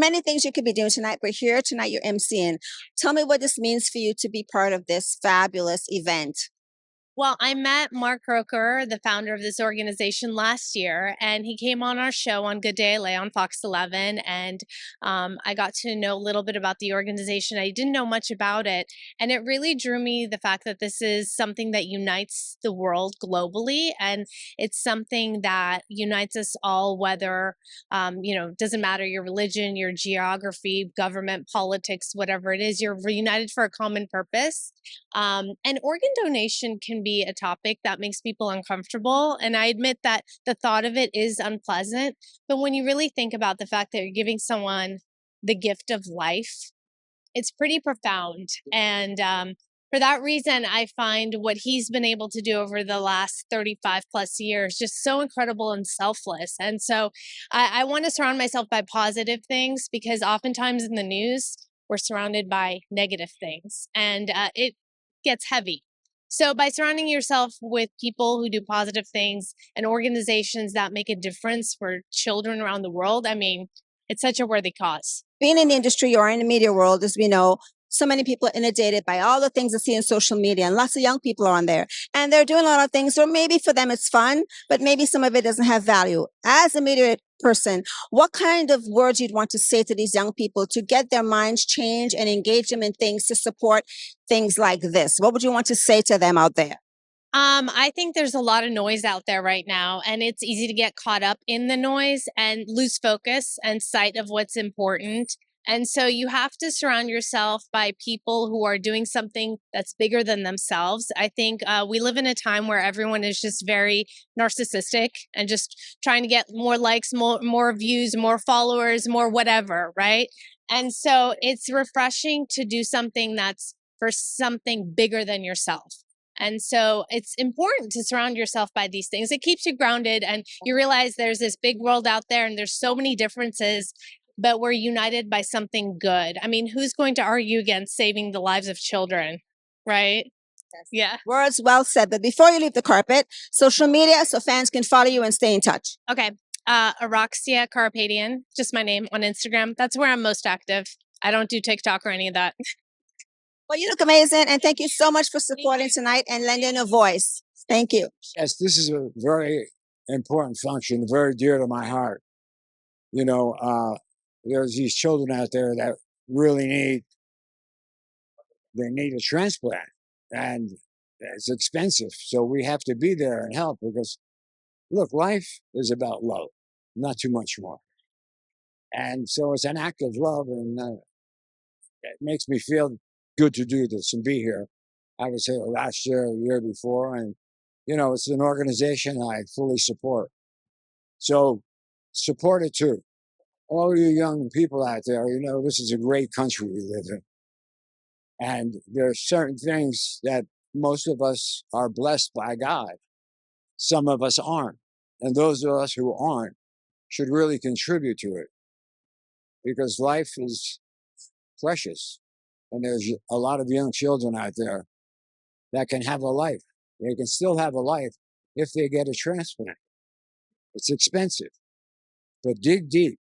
many things you could be doing tonight, but here tonight you're emceeing. Tell me what this means for you to be part of this fabulous event. Well, I met Mark Roker, the founder of this organization, last year, and he came on our show on Good Day LA on Fox 11, and I got to know a little bit about the organization. I didn't know much about it, and it really drew me the fact that this is something that unites the world globally, and it's something that unites us all, whether, doesn't matter your religion, your geography, government, politics, whatever it is, you're united for a common purpose. And organ donation can be a topic that makes people uncomfortable. And I admit that the thought of it is unpleasant. But when you really think about the fact that you're giving someone the gift of life, it's pretty profound. And for that reason, I find what he's been able to do over the last 35 plus years just so incredible and selfless. And so I want to surround myself by positive things, because oftentimes in the news, we're surrounded by negative things, and it gets heavy. So by surrounding yourself with people who do positive things and organizations that make a difference for children around the world, I mean, it's such a worthy cause. Being in the industry or in the media world, as we know, so many people are inundated by all the things they see in social media, and lots of young people are on there. And they're doing a lot of things, or maybe for them it's fun, but maybe some of it doesn't have value. As a media person, what kind of words you'd want to say to these young people to get their minds changed and engage them in things to support things like this? What would you want to say to them out there? I think there's a lot of noise out there right now, and it's easy to get caught up in the noise and lose focus and sight of what's important. And so you have to surround yourself by people who are doing something that's bigger than themselves. I think we live in a time where everyone is just very narcissistic and just trying to get more likes, more views, more followers, more whatever, right? And so it's refreshing to do something that's for something bigger than yourself. And so it's important to surround yourself by these things. It keeps you grounded, and you realize there's this big world out there and there's so many differences, but we're united by something good. I mean, who's going to argue against saving the lives of children, right? Yes. Yeah. Words well said. But before you leave the carpet, social media so fans can follow you and stay in touch. Okay. Araksya Karapetyan, just my name on Instagram. That's where I'm most active. I don't do TikTok or any of that. Well, you look amazing, and thank you so much for supporting tonight and lending a voice. Thank you. Yes, this is a very important function, very dear to my heart. You know, there's these children out there that really they need a transplant, and it's expensive. So we have to be there and help, because look, life is about love, not too much more. And so it's an act of love, and it makes me feel good to do this and be here. I was here last year, the year before, and it's an organization I fully support. So support it too. All you young people out there, this is a great country we live in. And there are certain things that most of us are blessed by God. Some of us aren't. And those of us who aren't should really contribute to it, because life is precious. And there's a lot of young children out there that can have a life. They can still have a life if they get a transplant. It's expensive, but dig deep.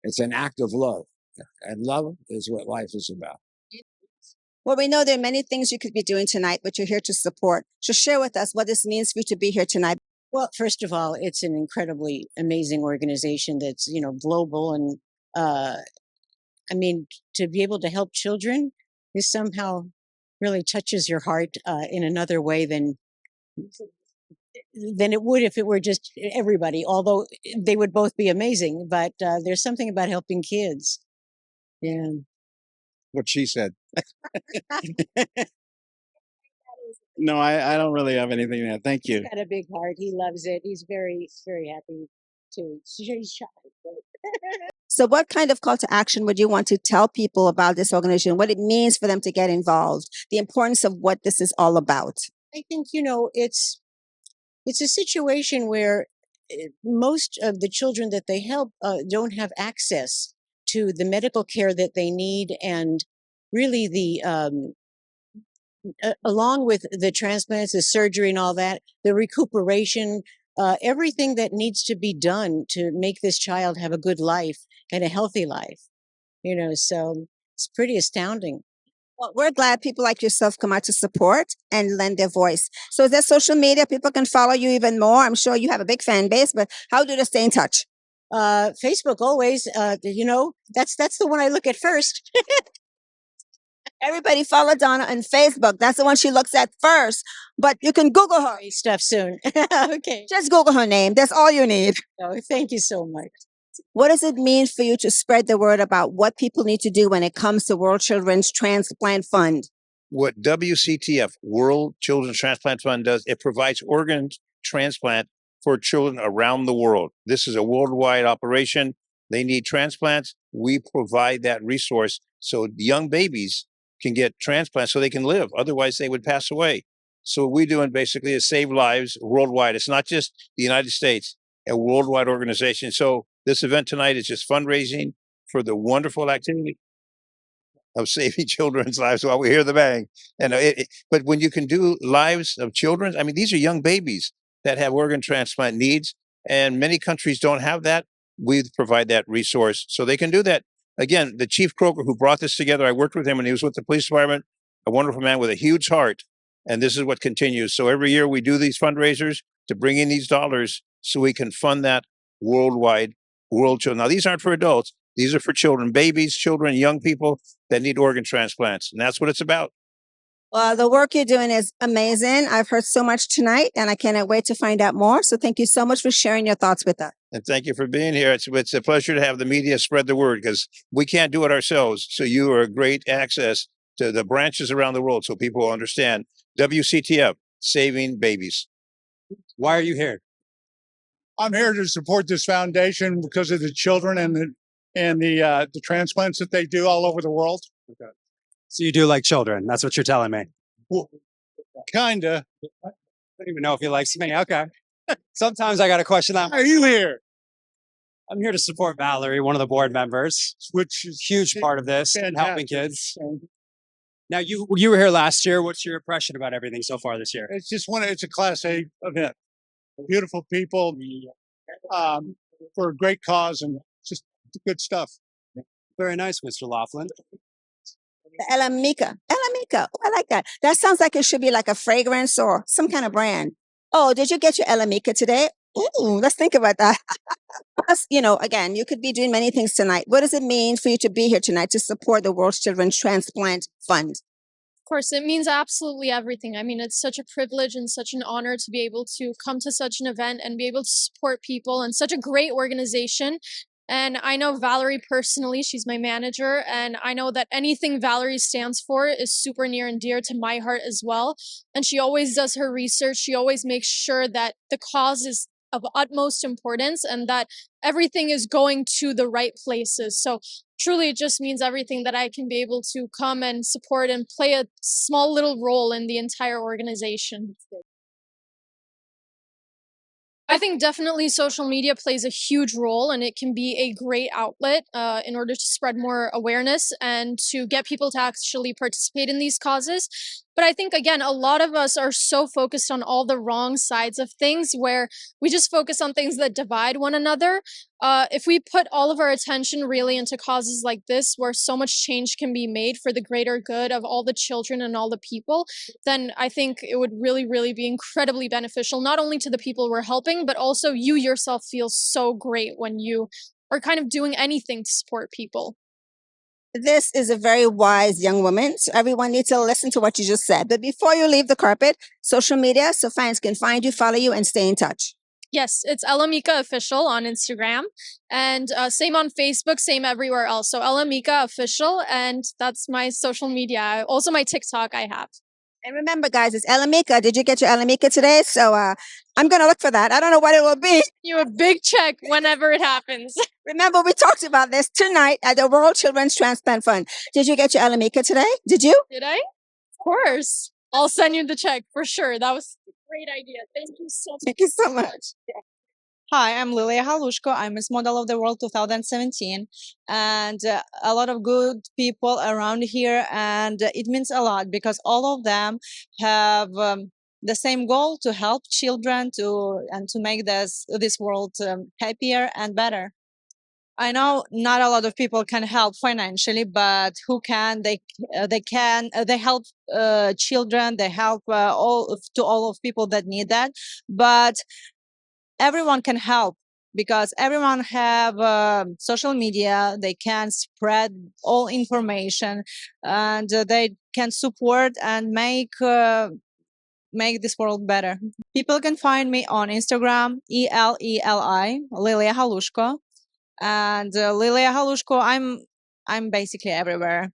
It's an act of love, and love is what life is about. Well, we know there are many things you could be doing tonight, but you're here to support. So share with us what this means for you to be here tonight. Well, first of all, it's an incredibly amazing organization that's, global. And I mean, to be able to help children, this somehow really touches your heart in another way than it would if it were just everybody, although they would both be amazing. But there's something about helping kids. Yeah. What she said. No, I don't really have anything to add. Thank you. He's got a big heart. He loves it. He's very, very happy too. He's shy. So what kind of call to action would you want to tell people about this organization, what it means for them to get involved, the importance of what this is all about? I think, it's a situation where most of the children that they help don't have access to the medical care that they need, and really along with the transplants, the surgery and all that, the recuperation everything that needs to be done to make this child have a good life and a healthy life. So it's pretty astounding. Well, we're glad people like yourself come out to support and lend their voice. So is there social media? People can follow you even more. I'm sure you have a big fan base, but how do they stay in touch? Facebook always, that's the one I look at first. Everybody follow Donna on Facebook. That's the one she looks at first. But you can Google her. Stuff soon. Okay. Just Google her name. That's all you need. Oh, thank you so much. What does it mean for you to spread the word about what people need to do when it comes to World Children's Transplant Fund? What WCTF, World Children's Transplant Fund, does, it provides organ transplant for children around the world. This is a worldwide operation. They need transplants. We provide that resource so young babies can get transplants so they can live. Otherwise, they would pass away. So what we're doing basically is save lives worldwide. It's not just the United States, a worldwide organization. So this event tonight is just fundraising for the wonderful activity of saving children's lives while we hear the bang. And but when you can do lives of children, I mean, these are young babies that have organ transplant needs, and many countries don't have that. We provide that resource so they can do that. Again, the Chief Croker who brought this together, I worked with him when he was with the police department, a wonderful man with a huge heart. And this is what continues. So every year we do these fundraisers to bring in these dollars so we can fund that worldwide, world children. Now, these aren't for adults. These are for children, babies, children, young people that need organ transplants. And that's what it's about. Well, the work you're doing is amazing. I've heard so much tonight, and I cannot wait to find out more. So thank you so much for sharing your thoughts with us. And thank you for being here. It's a pleasure to have the media spread the word because we can't do it ourselves. So you are a great access to the branches around the world so people will understand WCTF, saving babies. Why are you here? I'm here to support this foundation because of the children and the transplants that they do all over the world. Okay. So you do like children? That's what you're telling me. Well, kinda. I don't even know if he likes me. Okay. Sometimes I got to question that. Why are you here? I'm here to support Valerie, one of the board members, Which is huge part of this, and helping fantastic. kids. Now you were here last year. What's your impression about everything so far this year? It's just it's a Class A event. Beautiful people, for a great cause and just good stuff. Very nice, Mr. Laughlin. The Elamica. Elamica. Oh, I like that. That sounds like it should be like a fragrance or some kind of brand. Oh, did you get your Elamica today? Ooh, let's think about that. Plus, again, you could be doing many things tonight. What does it mean for you to be here tonight to support the World Children's Transplant Fund? Of course, it means absolutely everything. I mean, it's such a privilege and such an honor to be able to come to such an event and be able to support people and such a great organization. And I know Valerie personally, she's my manager, and I know that anything Valerie stands for is super near and dear to my heart as well. And she always does her research. She always makes sure that the cause is of utmost importance and that everything is going to the right places. So truly, it just means everything that I can be able to come and support and play a small little role in the entire organization. I think definitely social media plays a huge role, and it can be a great outlet in order to spread more awareness and to get people to actually participate in these causes. But I think, again, a lot of us are so focused on all the wrong sides of things where we just focus on things that divide one another. If we put all of our attention really into causes like this, where so much change can be made for the greater good of all the children and all the people, then I think it would really, really be incredibly beneficial, not only to the people we're helping, but also you yourself feel so great when you are kind of doing anything to support people. This is a very wise young woman, so everyone needs to listen to what you just said. But before you leave the carpet, social media, so fans can find you, follow you, and stay in touch. Yes, it's Elamika Official on Instagram, and same on Facebook, same everywhere else. So Elamika Official, and that's my social media. Also my TikTok I have. And remember, guys, it's Elamica. Did you get your Elamica today? So I'm going to look for that. I don't know what it will be. You a big check whenever it happens. Remember, we talked about this tonight at the World Children's Transplant Fund. Did you get your Elamica today? Did you? Did I? Of course. I'll send you the check for sure. That was a great idea. Thank you so much. Thank you so much. Hi, I'm Lilia Halushko. I'm Miss Model of the World 2017, and a lot of good people around here, and it means a lot because all of them have the same goal to help children to make this world happier and better. I know not a lot of people can help financially, but who can? They help children. They help all of people that need that. But everyone can help because everyone have social media. They can spread all information, and they can support and make this world better. People can find me on Instagram, ELELI, Lilia Halushko. And Lilia Halushko, I'm basically everywhere.